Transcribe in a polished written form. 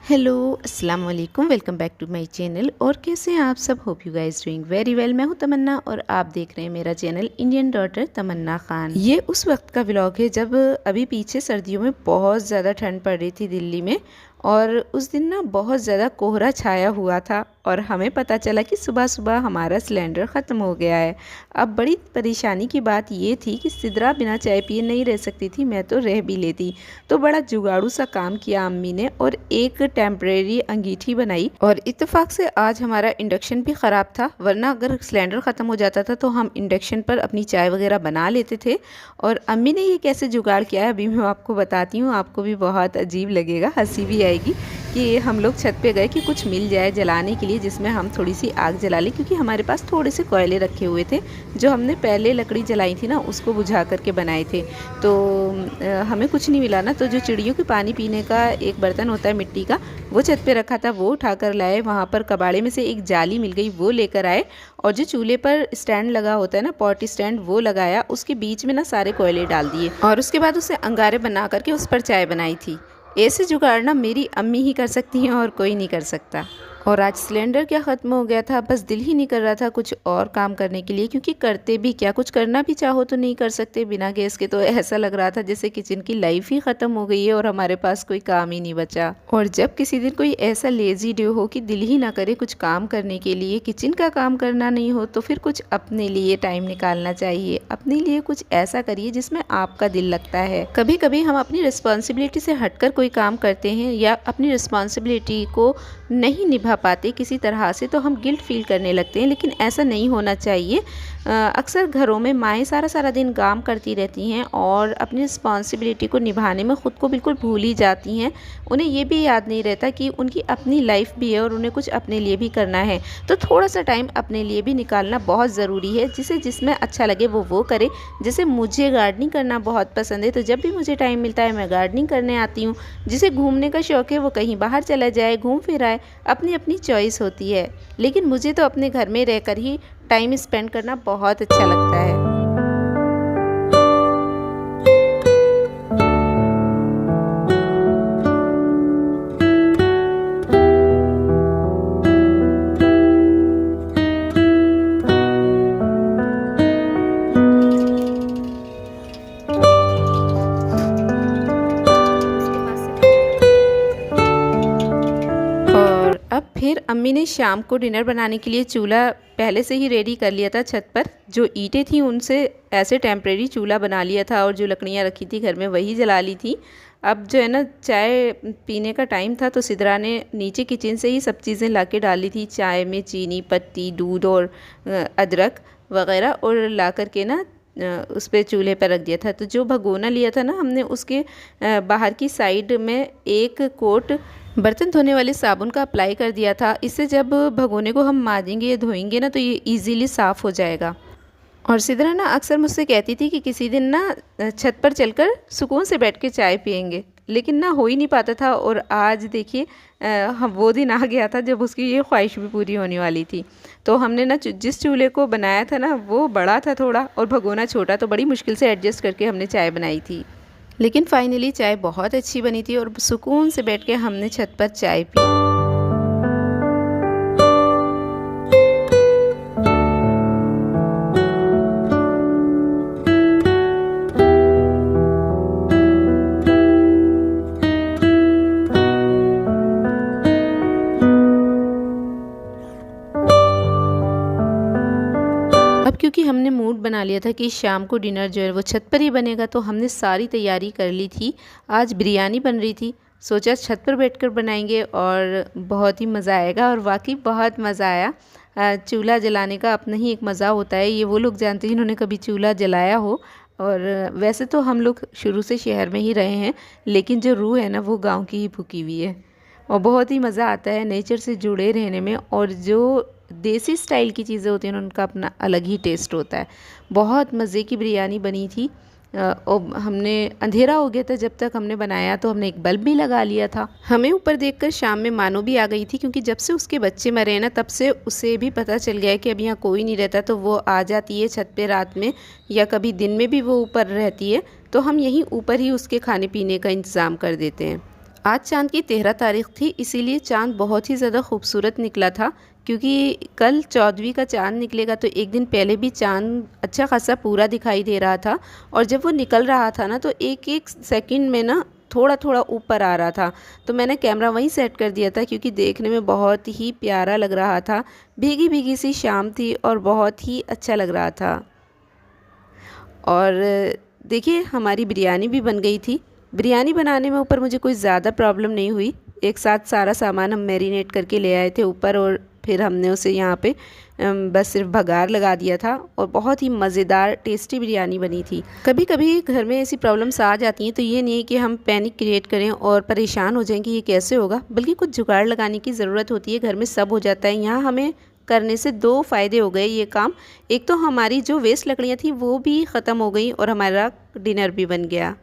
Hello अस्सलाम वालेकुम, welcome back to my channel. और कैसे हैं आप सब? Hope you guys doing very well. मैं हूं तमन्ना और आप देख रहे हैं मेरा channel Indian daughter Tamanna Khan. ये उस वक्त का व्लॉग है जब अभी पीछे सर्दियों में बहुत ज़्यादा ठंड पड़ रही थी दिल्ली में, और उस दिन ना बहुत ज़्यादा कोहरा छाया हुआ था और हमें पता चला कि सुबह सुबह हमारा सिलेंडर ख़त्म हो गया है। अब बड़ी परेशानी की बात ये थी कि सिद्रा बिना चाय पिए नहीं रह सकती थी, मैं तो रह भी लेती। तो बड़ा जुगाड़ू सा काम किया अम्मी ने और एक टेम्परेरी अंगीठी बनाई। और इत्तेफाक से आज हमारा इंडक्शन भी ख़राब था, वरना अगर सिलेंडर ख़त्म हो जाता था तो हम इंडक्शन पर अपनी चाय वगैरह बना लेते थे। और अम्मी ने ये कैसे जुगाड़ किया है अभी मैं आपको बताती हूँ, आपको भी बहुत अजीब लगेगा, हंसी भी आएगी कि हम लोग छत पे गए कि कुछ मिल जाए जलाने के लिए जिसमें हम थोड़ी सी आग जला लें, क्योंकि हमारे पास थोड़े से कोयले रखे हुए थे जो हमने पहले लकड़ी जलाई थी ना, उसको बुझा करके बनाए थे। तो हमें कुछ नहीं मिला ना, तो जो चिड़ियों के पानी पीने का एक बर्तन होता है मिट्टी का, वो छत पे रखा था, वो उठा कर लाए। वहाँ पर कबाड़े में से एक जाली मिल गई, वो लेकर आए। और जो चूल्हे पर स्टैंड लगा होता है ना, पॉट स्टैंड, वो लगाया, उसके बीच में ना सारे कोयले डाल दिए और उसके बाद उसे अंगारे बना करके उस पर चाय बनाई थी। ऐसे जुगाड़ ना मेरी अम्मी ही कर सकती हैं और कोई नहीं कर सकता। और आज सिलेंडर क्या ख़त्म हो गया था, बस दिल ही नहीं कर रहा था कुछ और काम करने के लिए, क्योंकि करते भी क्या, कुछ करना भी चाहो तो नहीं कर सकते बिना गैस के। तो ऐसा लग रहा था जैसे किचन की लाइफ ही ख़त्म हो गई है और हमारे पास कोई काम ही नहीं बचा। और जब किसी दिन कोई ऐसा लेज़ी डे हो कि दिल ही ना करे कुछ काम करने के लिए, किचन का काम करना नहीं हो, तो फिर कुछ अपने लिए टाइम निकालना चाहिए। अपने लिए कुछ ऐसा करिए जिसमें आपका दिल लगता है। कभी कभी हम अपनी रिस्पॉन्सिबिलिटी से हटकर कोई काम करते हैं या अपनी रिस्पॉन्सिबिलिटी को नहीं निभा पाते किसी तरह से, तो हम गिल्ट फील करने लगते हैं, लेकिन ऐसा नहीं होना चाहिए। अक्सर घरों में माएँ सारा सारा दिन काम करती रहती हैं और अपनी रिस्पॉन्सिबिलिटी को निभाने में ख़ुद को बिल्कुल भूल ही जाती हैं। उन्हें ये भी याद नहीं रहता कि उनकी अपनी लाइफ भी है और उन्हें कुछ अपने लिए भी करना है। तो थोड़ा सा टाइम अपने लिए भी निकालना बहुत ज़रूरी है। जिसे जिसमें अच्छा लगे वो करे। जैसे मुझे गार्डनिंग करना बहुत पसंद है, तो जब भी मुझे टाइम मिलता है मैं गार्डनिंग करने आती हूँ। जिसे घूमने का शौक़ है वो कहीं बाहर चला जाए, घूम फिर आए, अपनी अपनी चॉइस होती है। लेकिन मुझे तो अपने घर में रहकर ही टाइम स्पेंड करना बहुत अच्छा लगता है। अब फिर अम्मी ने शाम को डिनर बनाने के लिए चूल्हा पहले से ही रेडी कर लिया था छत पर। जो ईंटें थी उनसे ऐसे टेम्परेरी चूल्हा बना लिया था और जो लकड़ियाँ रखी थी घर में वही जला ली थी। अब जो है ना, चाय पीने का टाइम था तो सिद्रा ने नीचे किचन से ही सब चीज़ें ला के डाली थी। चाय में चीनी, पत्ती, दूध और अदरक वगैरह, और ला कर के ना उस पर चूल्हे पर रख दिया था। तो जो भगोना लिया था ना हमने, उसके बाहर की साइड में एक कोट बर्तन धोने वाले साबुन का अप्लाई कर दिया था। इससे जब भगोने को हम मांजेंगे या धोएंगे ना, तो ये इजीली साफ़ हो जाएगा। और सिद्रा ना अक्सर मुझसे कहती थी कि किसी दिन ना छत पर चलकर सुकून से बैठ के चाय पियेंगे, लेकिन ना हो ही नहीं पाता था। और आज देखिए हम वो दिन आ गया था जब उसकी ये ख्वाहिश भी पूरी होने वाली थी। तो हमने ना जिस चूल्हे को बनाया था ना, वो बड़ा था थोड़ा और भगोना छोटा, तो बड़ी मुश्किल से एडजस्ट करके हमने चाय बनाई थी। लेकिन फाइनली चाय बहुत अच्छी बनी थी और सुकून से बैठ के हमने छत पर चाय पी। अब क्योंकि हमने मूड बना लिया था कि शाम को डिनर जो है वो छत पर ही बनेगा, तो हमने सारी तैयारी कर ली थी। आज बिरयानी बन रही थी, सोचा छत पर बैठकर बनाएंगे और बहुत ही मज़ा आएगा। और वाकई बहुत मज़ा आया। चूल्हा जलाने का अपना ही एक मज़ा होता है, ये वो लोग जानते हैं जिन्होंने कभी चूल्हा जलाया हो। और वैसे तो हम लोग शुरू से शहर में ही रहे हैं, लेकिन जो रूह है ना वो गाँव की ही फूकी हुई है। और बहुत ही मज़ा आता है नेचर से जुड़े रहने में। और जो देसी स्टाइल की चीज़ें होती हैं उनका अपना अलग ही टेस्ट होता है। बहुत मज़े की बिरयानी बनी थी। और हमने अंधेरा हो गया था जब तक हमने बनाया, तो हमने एक बल्ब भी लगा लिया था। हमें ऊपर देखकर शाम में मानो भी आ गई थी, क्योंकि जब से उसके बच्चे मरे हैं ना, तब से उसे भी पता चल गया है कि अब यहाँ कोई नहीं रहता, तो वो आ जाती है छत पे रात में, या कभी दिन में भी वो ऊपर रहती है। तो हम यहीं ऊपर ही उसके खाने पीने का इंतज़ाम कर देते हैं। आज चाँद की 13 तारीख़ थी, इसीलिए चाँद बहुत ही ज़्यादा खूबसूरत निकला था। क्योंकि कल 14वीं का चाँद निकलेगा तो एक दिन पहले भी चाँद अच्छा खासा पूरा दिखाई दे रहा था, और जब वो निकल रहा था ना तो एक एक सेकंड में ना थोड़ा थोड़ा ऊपर आ रहा था। तो मैंने कैमरा वहीं सेट कर दिया था, क्योंकि देखने में बहुत ही प्यारा लग रहा था। भीगी भीगी सी शाम थी और बहुत ही अच्छा लग रहा था। और देखिए हमारी बिरयानी भी बन गई थी। बिरयानी बनाने में ऊपर मुझे कोई ज़्यादा प्रॉब्लम नहीं हुई। एक साथ सारा सामान हम मैरिनेट करके ले आए थे ऊपर, और फिर हमने उसे यहाँ पे बस सिर्फ भगार लगा दिया था, और बहुत ही मज़ेदार टेस्टी बिरयानी बनी थी। कभी कभी घर में ऐसी प्रॉब्लम्स आ जाती हैं, तो ये नहीं है कि हम पैनिक क्रिएट करें और परेशान हो जाएं कि ये कैसे होगा, बल्कि कुछ जुगाड़ लगाने की ज़रूरत होती है। घर में सब हो जाता है। यहाँ हमें करने से 2 फ़ायदे हो गए ये काम। एक तो हमारी जो वेस्ट लकड़ियाँ थी वो भी ख़त्म हो गई, और हमारा डिनर भी बन गया।